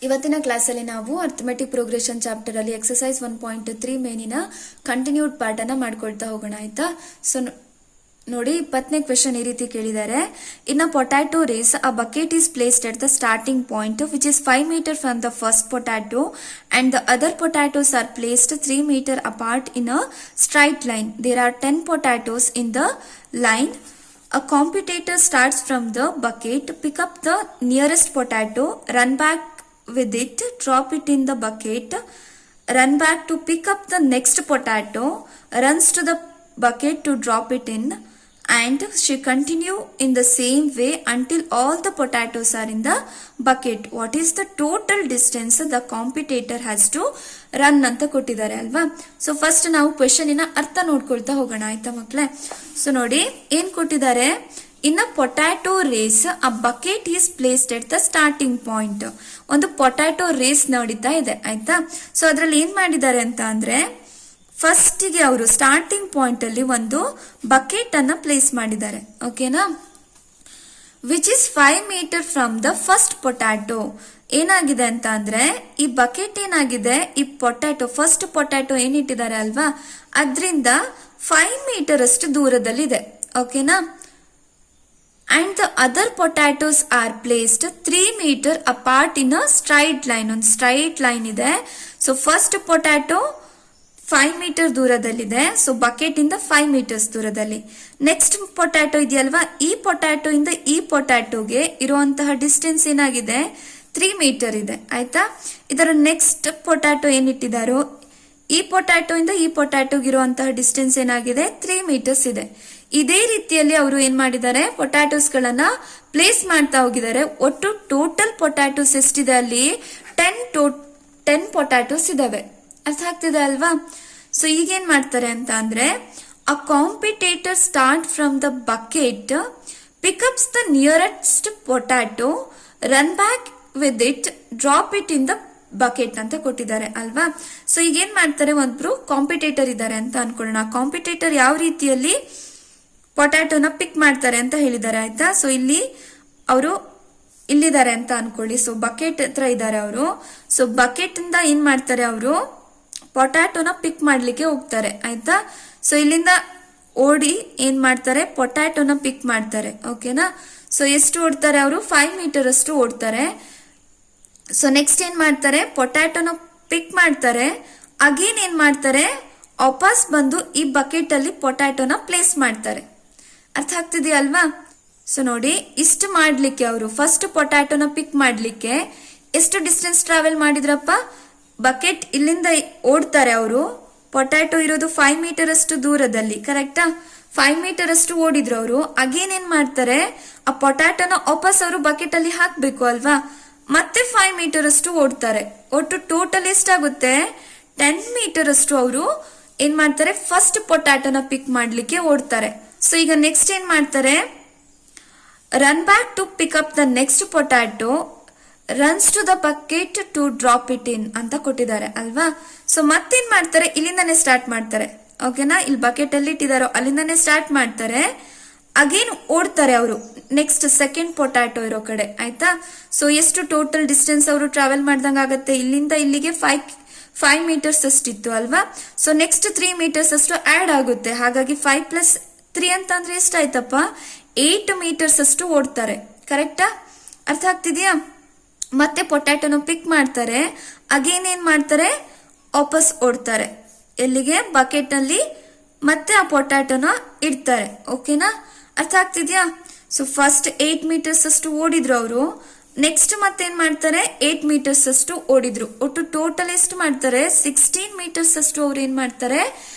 ಇವತ್ತಿನ ಕ್ಲಾಸಲ್ಲಿ ನಾವು ಅರ್ಥಮೆಟಿಕ್ ಪ್ರೋಗ್ರೆಷನ್ ಚಾಪ್ಟರ್ ಅಲ್ಲಿ ಎಕ್ಸರ್ಸೈಸ್ 1.3 ಮೇನಿನ ಕಂಟಿನ್ಯೂಡ್ ಪಾರ್ಟ್ ಅನ್ನ ಮಾಡ್ಕೊಳ್ತಾ ಹೋಗೋಣ ಆಯ್ತಾ. ಸೊ ನೋಡಿ 20ನೇ ಕ್ವೆಶ್ಚನ್ ಈ ರೀತಿ ಕೇಳಿದ್ದಾರೆ. In a potato race a bucket is placed at the starting point which is 5 meter from the first potato and the other potatoes are placed 3 meter apart in a straight line. There are 10 potatoes in the line. A competitor starts from the bucket, pick up the nearest potato, run back with it, drop it in the bucket, run back to pick up the next potato, runs to the bucket to drop it in, and she continue in the same way until all the potatoes are in the bucket. What is the total distance the competitor has to run ಅಂತ ಕೊಟ್ಟಿದ್ದಾರೆ ಅಲ್ವಾ. So first ನಾವು question ಇನ ಅರ್ಥ ನೋಡ್ಕೊಳ್ತಾ ಹೋಗೋಣ ಆಯ್ತಾ ಮಕ್ಕಳೇ. ಸೊ ನೋಡಿ ಏನ್ ಕೊಟ್ಟಿದ್ದಾರೆ. In a potato race a bucket is placed at the starting point. ಒಂದು ಪೊಟ್ಯಾಟೊ ರೇಸ್ ನಡೀತಾ ಇದೆ ಆಯ್ತಾ. ಸೊ ಅದ್ರಲ್ಲಿ ಏನ್ ಮಾಡಿದ್ದಾರೆ ಅಂತ ಅಂದ್ರೆ ಫಸ್ಟಿಗೆ ಅವರು ಸ್ಟಾರ್ಟಿಂಗ್ ಪಾಯಿಂಟ್ ಅಲ್ಲಿ ಒಂದು ಬಕೆಟ್ ಅನ್ನ ಪ್ಲೇಸ್ ಮಾಡಿದ್ದಾರೆ. ಓಕೆನಾ. Which is 5 meter from the first potato. ಏನಾಗಿದೆ ಅಂತ ಅಂದ್ರೆ ಈ ಬಕೆಟ್ ಏನಾಗಿದೆ, ಈ ಪೊಟ್ಯಾಟೊ ಫಸ್ಟ್ ಪೊಟ್ಯಾಟೊ ಏನಿಟ್ಟಿದ್ದಾರೆ ಅಲ್ವಾ ಅದರಿಂದ 5 meter ಅಷ್ಟು ದೂರದಲ್ಲಿದೆ. ಓಕೆನಾ. And the other potatoes are placed 3 meter apart in a straight line. ಒಂದು ಸ್ಟ್ರೈಟ್ ಲೈನ್ ಇದೆ. ಸೊ ಫಸ್ಟ್ ಪೊಟ್ಯಾಟೊ 5 meter ದೂರದಲ್ಲಿದೆ. ಸೊ ಬಕೆಟ್ ಇಂದ 5 meters ದೂರದಲ್ಲಿ. ನೆಕ್ಸ್ಟ್ ಪೊಟ್ಯಾಟೊ ಇದೆಯಲ್ವಾ, ಈ ಪೊಟ್ಯಾಟೊ ಇಂದ ಈ ಪೊಟ್ಯಾಟೊಗೆ ಇರುವಂತಹ ಡಿಸ್ಟೆನ್ಸ್ ಏನಾಗಿದೆ 3 meter ಇದೆ ಆಯ್ತಾ. ಇದರ ನೆಕ್ಸ್ಟ್ ಪೊಟ್ಯಾಟೊ ಏನಿಟ್ಟಿದಾರೋ ಈ ಪೊಟ್ಯಾಟೊ ಇಂದ ಈ ಪೊಟ್ಯಾಟೊಗೆ ಇರುವಂತಹ ಡಿಸ್ಟೆನ್ಸ್ ಏನಾಗಿದೆ 3 meters ಇದೆ. ಇದೇ ರೀತಿಯಲ್ಲಿ ಅವರು ಏನ್ ಮಾಡಿದ್ದಾರೆ, ಪೊಟ್ಯಾಟೋಸ್ ಗಳನ್ನ ಪ್ಲೇಸ್ ಮಾಡ್ತಾ ಹೋಗಿದ್ದಾರೆ. ಒಟ್ಟು ಟೋಟಲ್ ಪೊಟ್ಯಾಟೋಸ್ ಎಷ್ಟಿದೆ ಅಲ್ಲಿ 10 ಪೊಟ್ಯಾಟೋಸ್ ಇದಾವೆ. ಅರ್ಥ ಆಗ್ತಿದೆ ಅಲ್ವಾ. ಸೊ ಈಗೇನ್ ಮಾಡ್ತಾರೆ ಅಂತ ಅಂದ್ರೆ a competitor start from the bucket, pickups the nearest potato, run back with it, drop it in the bucket ಅಂತ ಕೊಟ್ಟಿದ್ದಾರೆ ಅಲ್ವಾ. ಸೊ ಈಗೇನ್ ಮಾಡ್ತಾರೆ, ಒಬ್ರು ಕಾಂಪಿಟೇಟರ್ ಇದ್ದಾರೆ ಅಂತ ಅನ್ಕೊಳ್ಳೋಣ. ಕಾಂಪಿಟೇಟರ್ ಯಾವ ರೀತಿಯಲ್ಲಿ ಪೊಟ್ಯಾಟೋನ ಪಿಕ್ ಮಾಡ್ತಾರೆ ಅಂತ ಹೇಳಿದ್ದಾರೆ ಆಯ್ತಾ. ಸೊ ಇಲ್ಲಿ ಅವರು ಇಲ್ಲಿದ್ದಾರೆ ಅಂತ ಅನ್ಕೊಳ್ಳಿ. ಸೊ ಬಕೆಟ್ ಹತ್ರ ಇದ್ದಾರೆ ಅವರು. ಸೊ ಬಕೆಟ್ ಇಂದ ಏನ್ ಮಾಡ್ತಾರೆ, ಅವರು ಪೊಟ್ಯಾಟೋನ ಪಿಕ್ ಮಾಡ್ಲಿಕ್ಕೆ ಹೋಗ್ತಾರೆ ಆಯ್ತಾ. ಸೊ ಇಲ್ಲಿಂದ ಓಡಿ ಏನ್ ಮಾಡ್ತಾರೆ, ಪೊಟ್ಯಾಟೋನ ಪಿಕ್ ಮಾಡ್ತಾರೆ. ಓಕೆನಾ. ಸೊ ಎಷ್ಟು ಓಡ್ತಾರೆ ಅವರು 5 meter ಅಷ್ಟು ಓಡ್ತಾರೆ. ಸೊ ನೆಕ್ಸ್ಟ್ ಏನ್ ಮಾಡ್ತಾರೆ, ಪೊಟ್ಯಾಟೋನ ಪಿಕ್ ಮಾಡ್ತಾರೆ. ಅಗೇನ್ ಏನ್ ಮಾಡ್ತಾರೆ, ವಾಪಸ್ ಬಂದು ಈ ಬಕೆಟ್ ಅಲ್ಲಿ ಪೊಟ್ಯಾಟೋನ ಪ್ಲೇಸ್ ಮಾಡ್ತಾರೆ. ಅರ್ಥ ಆಗ್ತಿದೆಯಲ್ವಾ. ಸೊ ನೋಡಿ ಇಷ್ಟು ಮಾಡ್ಲಿಕ್ಕೆ ಅವರು ಫಸ್ಟ್ ಪೊಟ್ಯಾಟೋನ ಪಿಕ್ ಮಾಡ್ಲಿಕ್ಕೆ ಎಷ್ಟು ಡಿಸ್ಟೆನ್ಸ್ ಟ್ರಾವೆಲ್ ಮಾಡಿದ್ರಪ್ಪ. ಬಕೆಟ್ ಇಲ್ಲಿಂದ ಓಡ್ತಾರೆ ಅವರು, ಪೊಟ್ಯಾಟೊ ಇರೋದು 5 meter ಅಷ್ಟು ದೂರದಲ್ಲಿ ಕರೆಕ್ಟಾ. 5 meter ಅಷ್ಟು ಓಡಿದ್ರು ಅವರು. ಅಗೇನ್ ಏನ್ ಮಾಡ್ತಾರೆ, ಆ ಪೊಟ್ಯಾಟೋನ ವಾಪಸ್ ಅವರು ಬಕೆಟ್ ಅಲ್ಲಿ ಹಾಕ್ಬೇಕು ಅಲ್ವಾ. ಮತ್ತೆ 5 meter ಅಷ್ಟು ಓಡ್ತಾರೆ. ಒಟ್ಟು ಟೋಟಲ್ ಎಷ್ಟಾಗುತ್ತೆ 10 meter ಅಷ್ಟು ಅವರು ಏನ್ ಮಾಡ್ತಾರೆ, ಫಸ್ಟ್ ಪೊಟ್ಯಾಟೋನ ಪಿಕ್ ಮಾಡ್ಲಿಕ್ಕೆ ಓಡ್ತಾರೆ. ಸೊ ಈಗ ನೆಕ್ಸ್ಟ್ ಏನ್ ಮಾಡ್ತಾರೆ, run back to pick up the next potato, runs to the bucket to drop it in ಅಂತ ಕೊಟ್ಟಿದ್ದಾರೆ ಅಲ್ವಾ. ಸೊ ಮತ್ತೇನ್ ಮಾಡ್ತಾರೆ, ಇಲ್ಲಿಂದಾನೆ ಸ್ಟಾರ್ಟ್ ಮಾಡ್ತಾರೆ. ಓಕೆನಾ. ಇಲ್ಲಿ ಬಕೆಟ್ ಅಲ್ಲಿ ಇಟ್ಟಿದಾರೋ ಅಲ್ಲಿಂದಾನೆ ಸ್ಟಾರ್ಟ್ ಮಾಡ್ತಾರೆ. ಅಗೇನ್ ಓಡ್ತಾರೆ ಅವರು ನೆಕ್ಸ್ಟ್ ಸೆಕೆಂಡ್ ಪೊಟ್ಯಾಟೊ ಇರೋ ಕಡೆ ಆಯ್ತಾ. ಸೊ ಎಷ್ಟು ಟೋಟಲ್ ಡಿಸ್ಟೆನ್ಸ್ ಅವರು ಟ್ರಾವೆಲ್ ಮಾಡ್ದಂಗ ಆಗತ್ತೆ, ಇಲ್ಲಿಂದ ಇಲ್ಲಿಗೆ 5 meters ಅಷ್ಟಿತ್ತು ಅಲ್ವಾ. ಸೊ ನೆಕ್ಸ್ಟ್ 3 meters ಅಷ್ಟು ಆಡ್ ಆಗುತ್ತೆ. ಹಾಗಾಗಿ 5 + 3 ಅಂತ ಅಂದ್ರೆ ಎಷ್ಟಾಯ್ತಪ್ಪ 8 meters ಅಷ್ಟು ಓಡ್ತಾರೆ. ಕರೆಕ್ಟಾ. ಅರ್ಥ ಆಗ್ತಿದ್ಯಾ. ಮತ್ತೆ ಪೊಟ್ಯಾಟೋನ ಪಿಕ್ ಮಾಡ್ತಾರೆ. ಅಗೇನ್ ಏನ್ ಮಾಡ್ತಾರೆ, ವಾಪಸ್ ಓಡ್ತಾರೆ ಎಲ್ಲಿಗೆ, ಬಕೆಟ್ ಅಲ್ಲಿ. ಮತ್ತೆ ಆ ಪೊಟ್ಯಾಟೋನ ಇಡ್ತಾರೆ. ಓಕೆನಾ. ಅರ್ಥ ಆಗ್ತಿದ್ಯಾ. ಸೊ ಫಸ್ಟ್ 8 meters ಅಷ್ಟು ಓಡಿದ್ರು ಅವರು. ನೆಕ್ಸ್ಟ್ ಮತ್ತೇನ್ ಮಾಡ್ತಾರೆ 8 meters ಅಷ್ಟು ಓಡಿದ್ರು. ಒಟ್ಟು ಟೋಟಲ್ ಎಷ್ಟು ಮಾಡ್ತಾರೆ 16 meters ಅಷ್ಟು ಅವ್ರು ಏನ್ ಮಾಡ್ತಾರೆ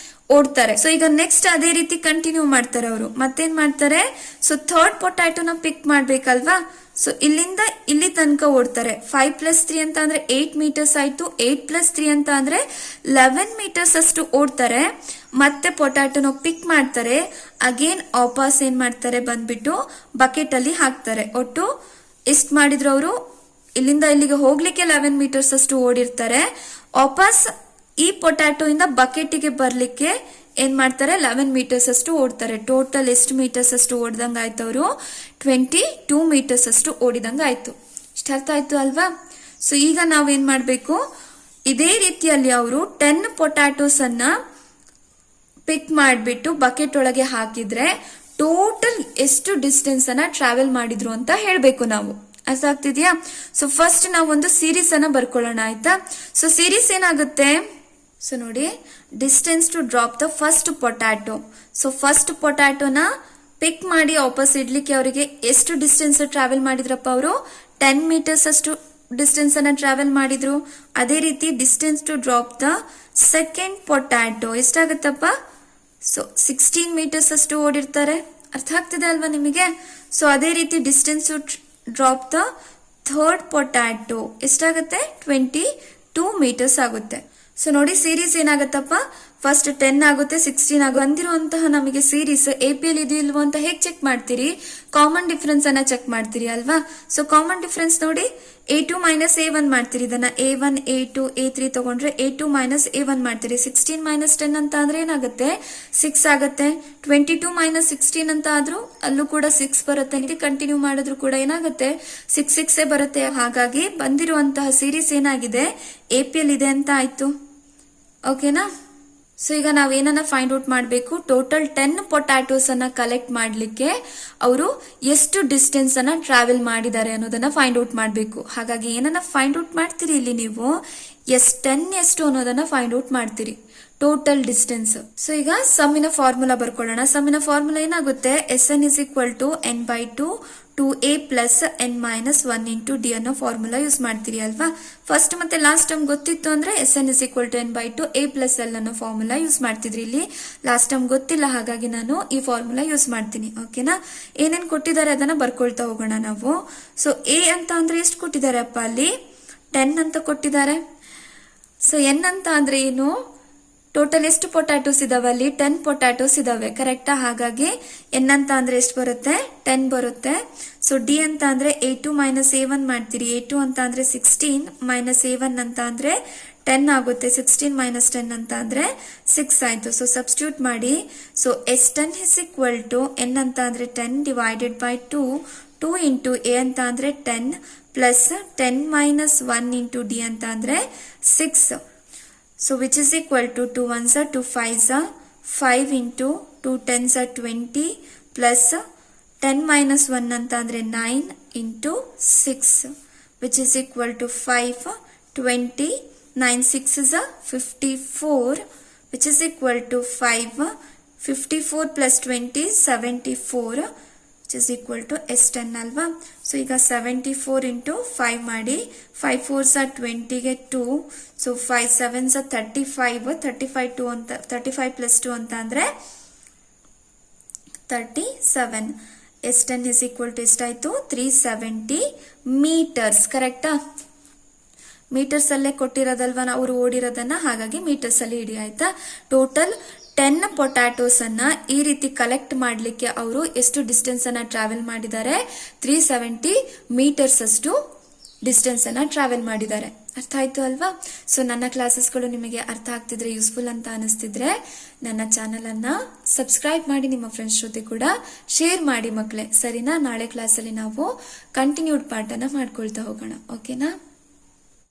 ಓಡ್ತಾರೆ. ಸೊ ಈಗ ನೆಕ್ಸ್ಟ್ ಅದೇ ರೀತಿ ಕಂಟಿನ್ಯೂ ಮಾಡ್ತಾರೆ ಅವರು. ಮತ್ತೇನ್ ಮಾಡ್ತಾರೆ, ಸೊ ಥರ್ಡ್ ಪೊಟ್ಯಾಟೋನ ಪಿಕ್ ಮಾಡ್ಬೇಕಲ್ವಾ. ಸೊ ಇಲ್ಲಿಂದ ಇಲ್ಲಿ ತನಕ ಓಡ್ತಾರೆ. 5 + 3 ಅಂತ ಅಂದ್ರೆ 8 meters ಆಯ್ತು. 8 + 3 ಅಂತ ಅಂದ್ರೆ 11 meters ಅಷ್ಟು ಓಡ್ತಾರೆ. ಮತ್ತೆ ಪೊಟ್ಯಾಟೋನ ಪಿಕ್ ಮಾಡ್ತಾರೆ. ಅಗೇನ್ ವಾಪಸ್ ಏನ್ ಮಾಡ್ತಾರೆ, ಬಂದ್ಬಿಟ್ಟು ಬಕೆಟ್ ಅಲ್ಲಿ ಹಾಕ್ತಾರೆ. ಒಟ್ಟು ಎಷ್ಟ್ ಮಾಡಿದ್ರು ಅವರು, ಇಲ್ಲಿಂದ ಇಲ್ಲಿಗೆ ಹೋಗ್ಲಿಕ್ಕೆ 11 meters ಅಷ್ಟು ಓಡಿರ್ತಾರೆ. ವಾಪಸ್ ಈ ಪೊಟ್ಯಾಟೊ ಇಂದ ಬಕೆಟಿಗೆ ಬರ್ಲಿಕ್ಕೆ ಏನ್ ಮಾಡ್ತಾರೆ 11 meters ಅಷ್ಟು ಓಡ್ತಾರೆ. ಟೋಟಲ್ ಎಷ್ಟು ಮೀಟರ್ಸ್ ಅಷ್ಟು ಓಡ್ದಂಗ ಆಯ್ತು, ಅವರು 22 meters ಅಷ್ಟು ಓಡಿದಂಗ ಆಯ್ತು. ಇಷ್ಟ ಅರ್ಥ ಆಯ್ತು ಅಲ್ವಾ. ಸೊ ಈಗ ನಾವೇನ್ ಮಾಡಬೇಕು, ಇದೇ ರೀತಿಯಲ್ಲಿ ಅವರು 10 ಪೊಟ್ಯಾಟೋಸ್ ಅನ್ನ ಪಿಕ್ ಮಾಡಿಬಿಟ್ಟು ಬಕೆಟ್ ಒಳಗೆ ಹಾಕಿದ್ರೆ ಟೋಟಲ್ ಎಷ್ಟು ಡಿಸ್ಟೆನ್ಸ್ ಅನ್ನ ಟ್ರಾವೆಲ್ ಮಾಡಿದ್ರು ಅಂತ ಹೇಳ್ಬೇಕು ನಾವು. ಅರ್ಥ ಆಗ್ತಿದ್ಯಾ? ಸೊ ಫಸ್ಟ್ ನಾವು ಒಂದು ಸೀರೀಸ್ ಅನ್ನ ಬರ್ಕೊಳ್ಳೋಣ, ಆಯ್ತಾ? ಸೊ ಸೀರೀಸ್ ಏನಾಗುತ್ತೆ, ಸೊ ನೋಡಿ, distance to drop the first potato. So first ಪೊಟ್ಯಾಟೋನ ಪಿಕ್ ಮಾಡಿ ವಾಪಸ್ ಇಡ್ಲಿಕ್ಕೆ ಅವರಿಗೆ ಎಷ್ಟು ಡಿಸ್ಟೆನ್ಸ್ ಟ್ರಾವೆಲ್ ಮಾಡಿದ್ರಪ್ಪ ಅವರು? 10 ಮೀಟರ್ಸ್ ಅಷ್ಟು ಡಿಸ್ಟೆನ್ಸ್ ಅನ್ನ ಟ್ರಾವೆಲ್ ಮಾಡಿದ್ರು. ಅದೇ ರೀತಿ distance to drop the second potato ಎಷ್ಟಾಗತ್ತಪ್ಪ? ಸೊ 16 ಮೀಟರ್ಸ್ ಅಷ್ಟು ಓಡಿರ್ತಾರೆ. ಅರ್ಥ ಆಗ್ತಿದೆ ಅಲ್ವಾ ನಿಮಗೆ? ಸೊ ಅದೇ ರೀತಿ distance to drop the third potato ಎಷ್ಟಾಗುತ್ತೆ? 22 ಮೀಟರ್ಸ್ ಆಗುತ್ತೆ. ಸೊ ನೋಡಿ, ಸೀರೀಸ್ ಏನಾಗತ್ತಪ್ಪ, ಫಸ್ಟ್ 10 ಆಗುತ್ತೆ, 16 ಆಗುತ್ತೆ. ಬಂದಿರುವಂತಹ ನಮಗೆ ಸೀರೀಸ್ APL ಇದೆಯೋ ಇಲ್ವೋ ಅಂತ ಹೇಗೆ ಚೆಕ್ ಮಾಡ್ತೀರಿ? ಕಾಮನ್ ಡಿಫರೆನ್ಸ್ ಅನ್ನ ಚೆಕ್ ಮಾಡ್ತೀರಿ ಅಲ್ವಾ? ಸೊ ಕಾಮನ್ ಡಿಫರೆನ್ಸ್ ನೋಡಿ, A2 ಮೈನಸ್ A1 ಮಾಡ್ತೀರಿ. ಇದನ್ನ A1 A2 A3 ತಗೊಂಡ್ರೆ A2 ಮೈನಸ್ A1 ಮಾಡ್ತೀರಿ. 16 ಮೈನಸ್ 10 ಅಂತ ಅಂದ್ರೆ ಏನಾಗುತ್ತೆ? 6 ಆಗುತ್ತೆ. 22 ಮೈನಸ್ 16 ಅಂತ ಆದ್ರೂ ಅಲ್ಲೂ ಕೂಡ 6 ಬರುತ್ತೆ. ಕಂಟಿನ್ಯೂ ಮಾಡಿದ್ರು ಕೂಡ ಏನಾಗುತ್ತೆ? 6 ಬರುತ್ತೆ. ಹಾಗಾಗಿ ಬಂದಿರುವಂತಹ ಸೀರೀಸ್ ಏನಾಗಿದೆ? APL ಇದೆ ಅಂತ ಆಯ್ತು. ಓಕೆನಾ? ಸೊ ಈಗ ನಾವೇನನ್ನ ಫೈಂಡ್ ಔಟ್ ಮಾಡಬೇಕು, ಟೋಟಲ್ 10 ಪೊಟ್ಯಾಟೋಸ್ ಅನ್ನ ಕಲೆಕ್ಟ್ ಮಾಡ್ಲಿಕ್ಕೆ ಅವರು ಎಷ್ಟು ಡಿಸ್ಟೆನ್ಸ್ ಅನ್ನ ಟ್ರಾವೆಲ್ ಮಾಡಿದ್ದಾರೆ ಅನ್ನೋದನ್ನ ಫೈಂಡ್ ಔಟ್ ಮಾಡಬೇಕು. ಹಾಗಾಗಿ ಏನನ್ನ ಫೈಂಡ್ ಔಟ್ ಮಾಡ್ತೀರಿ ಇಲ್ಲಿ ನೀವು? 10 ಎಷ್ಟು ಅನ್ನೋದನ್ನ ಫೈಂಡ್ ಔಟ್ ಮಾಡ್ತೀರಿ, ಟೋಟಲ್ ಡಿಸ್ಟೆನ್ಸ್. ಸೊ ಈಗ ಸಮ್ಮಿನ ಫಾರ್ಮುಲಾ ಬರ್ಕೊಳ್ಳೋಣ. ಸಮ್ಮಿನ ಫಾರ್ಮುಲಾ ಏನಾಗುತ್ತೆ? SN is equal to n/2 2a plus n minus 1 into d ಅನ್ನೋ ಫಾರ್ಮುಲಾ ಯೂಸ್ ಮಾಡ್ತೀರಿ ಅಲ್ವಾ? ಫಸ್ಟ್ ಮತ್ತೆ ಲಾಸ್ಟ್ ಟೈಮ್ ಗೊತ್ತಿತ್ತು ಅಂದ್ರೆ SN is equal to n/2 a plus l ಅನ್ನೋ ಫಾರ್ಮುಲಾ ಯೂಸ್ ಮಾಡ್ತಿದ್ರಿ. ಇಲ್ಲಿ ಲಾಸ್ಟ್ ಟೈಮ್ ಗೊತ್ತಿಲ್ಲ, ಹಾಗಾಗಿ ನಾನು ಈ ಫಾರ್ಮುಲಾ ಯೂಸ್ ಮಾಡ್ತೀನಿ. ಓಕೆನಾ? ಏನೇನ್ ಕೊಟ್ಟಿದ್ದಾರೆ ಅದನ್ನ ಬರ್ಕೊಳ್ತಾ ಹೋಗೋಣ ನಾವು. ಸೊ a ಅಂತ ಅಂದ್ರೆ ಎಷ್ಟು ಕೊಟ್ಟಿದ್ದಾರೆ ಅಪ್ಪ? ಅಲ್ಲಿ 10 ಅಂತ ಕೊಟ್ಟಿದ್ದಾರೆ. ಸೊ n ಅಂತ ಅಂದ್ರೆ ಏನು? ಟೋಟಲ್ ಎಷ್ಟು ಪೊಟ್ಯಾಟೋಸ್ ಇದಾವೆ ಅಲ್ಲಿ? 10 ಪೊಟ್ಯಾಟೋಸ್ ಇದಾವೆ, ಕರೆಕ್ಟಾ? ಹಾಗಾಗಿ n ಅಂತ ಅಂದ್ರೆ ಎಷ್ಟು ಬರುತ್ತೆ? 10 ಬರುತ್ತೆ. ಸೊ ಡಿ ಅಂತ ಅಂದ್ರೆ A2 ಮೈನಸ್ A1 ಮಾಡ್ತೀರಿ. A2 ಅಂತ ಅಂದ್ರೆ 16 ಮೈನಸ್ A1 ಅಂತ ಅಂದ್ರೆ 10 ಆಗುತ್ತೆ. 16 ಮೈನಸ್ 10 ಅಂತ ಅಂದ್ರೆ 6 ಆಯ್ತು. ಸೊ ಸಬ್ಸ್ಟಿಟ್ಯೂಟ್ ಮಾಡಿ. So S10 is equal to n ಅಂತ ಅಂದ್ರೆ 10 ಡಿವೈಡೆಡ್ ಬೈ 2 ಇಂಟು a ಅಂತ ಅಂದ್ರೆ 10 ಪ್ಲಸ್ 10 ಮೈನಸ್ 1 ಇಂಟು ಡಿ ಅಂತ ಅಂದ್ರೆ 6. So which is equal to 2 1s are 2 5s are 5 into 2 10s are 20 plus 10 minus 1 ಅಂತ ಅಂದ್ರೆ 9 into 6 which is equal to 5 20 9 6s are 54 which is equal to 5 54 plus 20 74 which is equal to S10 ಅಲ್ವಾ? So ಈಗ 74 into 5 ಮಾಡಿ. 5 4s are 20 ಗೆ 2. So 5 7s are 35. 35 plus 2 ಅಂತ ಅಂದ್ರೆ 37. S10 is equal to ಎಷ್ಟಾಯ್ತು? 370 metres. ಕರೆಕ್ಟಾ? ಮೀಟರ್ಸ್ ಅಲ್ಲೇ ಕೊಟ್ಟಿರೋದಲ್ವಾ ಅವರು ಓಡಿರೋದನ್ನ, ಹಾಗಾಗಿ ಮೀಟರ್ಸ್ ಅಲ್ಲಿ ಇಡಿ. ಆಯ್ತಾ? ಟೋಟಲ್ 10 ಪೊಟ್ಯಾಟೋಸ್ ಅನ್ನ ಈ ರೀತಿ ಕಲೆಕ್ಟ್ ಮಾಡ್ಲಿಕ್ಕೆ ಅವರು ಎಷ್ಟು ಡಿಸ್ಟೆನ್ಸ್ ಅನ್ನ ಟ್ರಾವೆಲ್ ಮಾಡಿದ್ದಾರೆ? 370 ಮೀಟರ್ಸ್ ಅಷ್ಟು ಡಿಸ್ಟೆನ್ಸ್ ಅನ್ನ ಟ್ರಾವೆಲ್ ಮಾಡಿದ್ದಾರೆ. ಅರ್ಥ ಆಯ್ತು ಅಲ್ವಾ? ಸೊ ನನ್ನ ಕ್ಲಾಸಸ್ಗಳು ನಿಮಗೆ ಅರ್ಥ ಆಗ್ತಿದ್ರೆ, ಯೂಸ್ಫುಲ್ ಅಂತ ಅನಿಸ್ತಿದ್ರೆ ನನ್ನ ಚಾನಲ್ ಅನ್ನ ಸಬ್ಸ್ಕ್ರೈಬ್ ಮಾಡಿ, ನಿಮ್ಮ ಫ್ರೆಂಡ್ಸ್ ಜೊತೆ ಕೂಡ ಶೇರ್ ಮಾಡಿ ಮಕ್ಕಳೇ. ಸರಿನಾ? ನಾಳೆ ಕ್ಲಾಸಲ್ಲಿ ನಾವು ಕಂಟಿನ್ಯೂಡ್ ಪಾರ್ಟ್ ಅನ್ನ ಮಾಡ್ಕೊಳ್ತಾ ಹೋಗೋಣ. ಓಕೆನಾ?